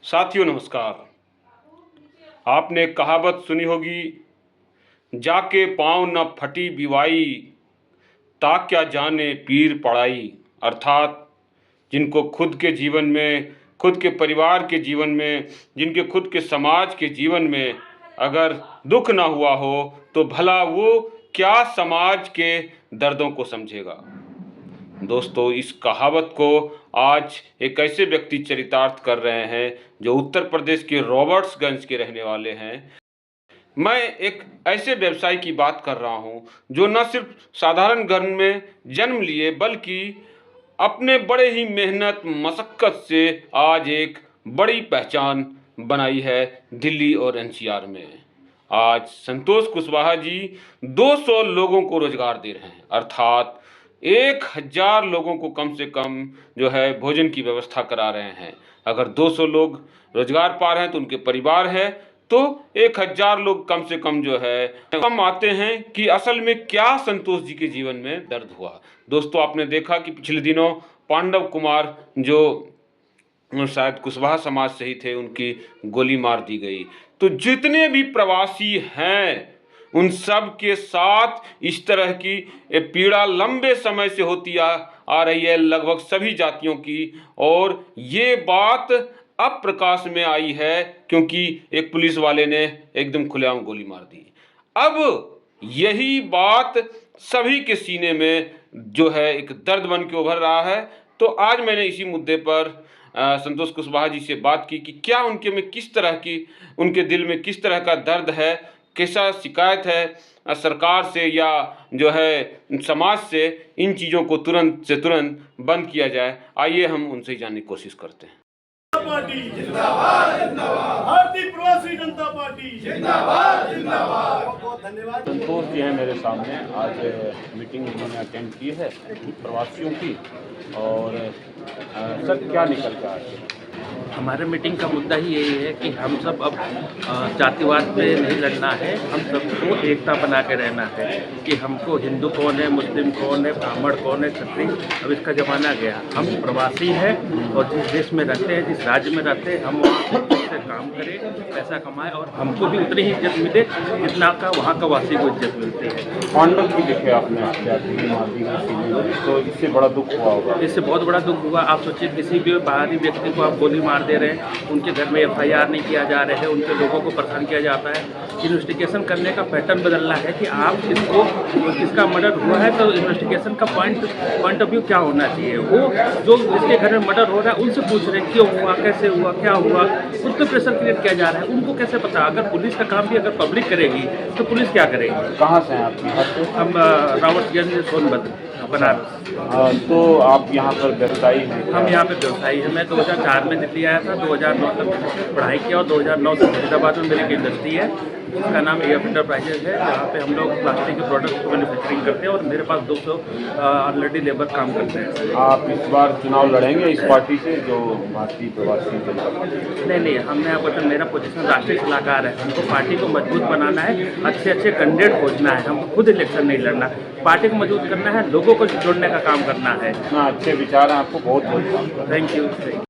साथियों नमस्कार। आपने कहावत सुनी होगी, जाके पाँव न फटी बिवाई, ता क्या जाने पीर पड़ाई। अर्थात जिनको खुद के जीवन में, खुद के परिवार के जीवन में, जिनके खुद के समाज के जीवन में अगर दुख ना हुआ हो तो भला वो क्या समाज के दर्दों को समझेगा। दोस्तों, इस कहावत को आज एक ऐसे व्यक्ति चरितार्थ कर रहे हैं जो उत्तर प्रदेश के रॉबर्ट्सगंज के रहने वाले हैं। मैं एक ऐसे व्यवसायी की बात कर रहा हूं जो न सिर्फ साधारण घर में जन्म लिए बल्कि अपने बड़े ही मेहनत मशक्क़त से आज एक बड़ी पहचान बनाई है दिल्ली और एनसीआर में। आज संतोष कुशवाहा जी 200 लोगों को रोजगार दे रहे हैं, अर्थात 1000 लोगों को कम से कम जो है भोजन की व्यवस्था करा रहे हैं। अगर 200 लोग रोजगार पा रहे हैं तो उनके परिवार है, तो 1000 लोग कम से कम जो है कम आते हैं कि असल में क्या संतोष जी के जीवन में दर्द हुआ। दोस्तों, आपने देखा कि पिछले दिनों पांडव कुमार जो शायद कुशवाहा समाज से ही थे, उनकी गोली मार दी गई। तो जितने भी प्रवासी हैं उन सब के साथ इस तरह की पीड़ा लंबे समय से होती आ रही है, लगभग सभी जातियों की। और ये बात अब प्रकाश में आई है क्योंकि एक पुलिस वाले ने एकदम खुलेआम गोली मार दी। अब यही बात सभी के सीने में जो है एक दर्द बन के उभर रहा है। तो आज मैंने इसी मुद्दे पर संतोष कुशवाहा जी से बात की कि क्या उनके में किस तरह की, उनके दिल में किस तरह का दर्द है, कैसा शिकायत है सरकार से या जो है समाज से। इन चीज़ों को तुरंत से तुरंत बंद किया जाए। आइए हम उनसे जानने की कोशिश करते हैं। पार्टी जिंदाबाद जिंदाबाद, भारतीय प्रवासी जनता पार्टी जिंदाबाद जिंदाबाद। बहुत धन्यवाद। संतोष जी हैं मेरे सामने। आज मीटिंग उन्होंने अटेंड की है प्रवासियों की। और सर, क्या निकल कर आया? हमारे मीटिंग का मुद्दा ही यही है कि हम सब अब जातिवाद पे नहीं लड़ना है, हम सबको एकता बना के रहना है कि हमको हिंदू कौन है, मुस्लिम कौन है, ब्राह्मण कौन है, क्षत्रिय, अब इसका ज़माना गया। हम प्रवासी हैं और जिस देश में रहते हैं, जिस राज्य में रहते हैं, हम वहाँ से काम करें, पैसा कमाएं और हमको भी उतनी ही इज्जत मिले जितना का वहाँ का वासी को इज्जत मिलती है। पांडव की देखे आपने, तो इससे बड़ा दुख हुआ होगा। इससे बहुत बड़ा दुख हुआ। आप सोचिए, किसी भी बाहरी व्यक्ति को आप गोली मार दे रहे हैं, उनके घर में FIR नहीं किया जा रहा है, उनके लोगों को परेशान किया जाता है। इन्वेस्टिगेशन करने का पैटर्न बदलना है कि आप इसको, किसका मर्डर हुआ है तो इन्वेस्टिगेशन का पॉइंट ऑफ व्यू क्या होना चाहिए। वो जो जिसके घर में मर्डर हो रहा है उनसे पूछ रहे हैं क्यों हुआ, कैसे हुआ, क्या हुआ, उस पर प्रेशर क्रिएट किया जा रहा है। उनको कैसे पता? अगर पुलिस का काम भी अगर पब्लिक करेगी तो पुलिस क्या करेगी? कहाँ से हैं आप? हम रॉबर्ट्सगंज, सोनभद्र, बनारस। तो आप यहाँ पर व्यवसायी हैं? हम यहाँ पे व्यवसायी हैं। मैं 2004 में दिल्ली आया था, 2009 तक पढ़ाई किया और 2009 से फरीदाबाद में मेरी एक इंडस्ट्री है जिसका नाम AF एंटरप्राइजेज है, जहाँ पे हम लोग प्लास्टिक के प्रोडक्ट मैन्युफैक्चरिंग करते हैं और मेरे पास 200 ऑलरेडी लेबर काम करते हैं। आप इस बार चुनाव लड़ेंगे इस पार्टी से जो भारतीय प्रवासी जनता पार्टी? नहीं, हमने आपको तो मेरा पोजीशन राष्ट्रीय सलाहकार है। हमको पार्टी को मजबूत बनाना है, अच्छे कैंडिडेट खोजना है, हमको खुद इलेक्शन नहीं लड़ना। पार्टी को मजबूत करना है, लोगों को जोड़ने का काम करना है। इतना अच्छे विचार हैं आपको, बहुत बहुत थैंक यू।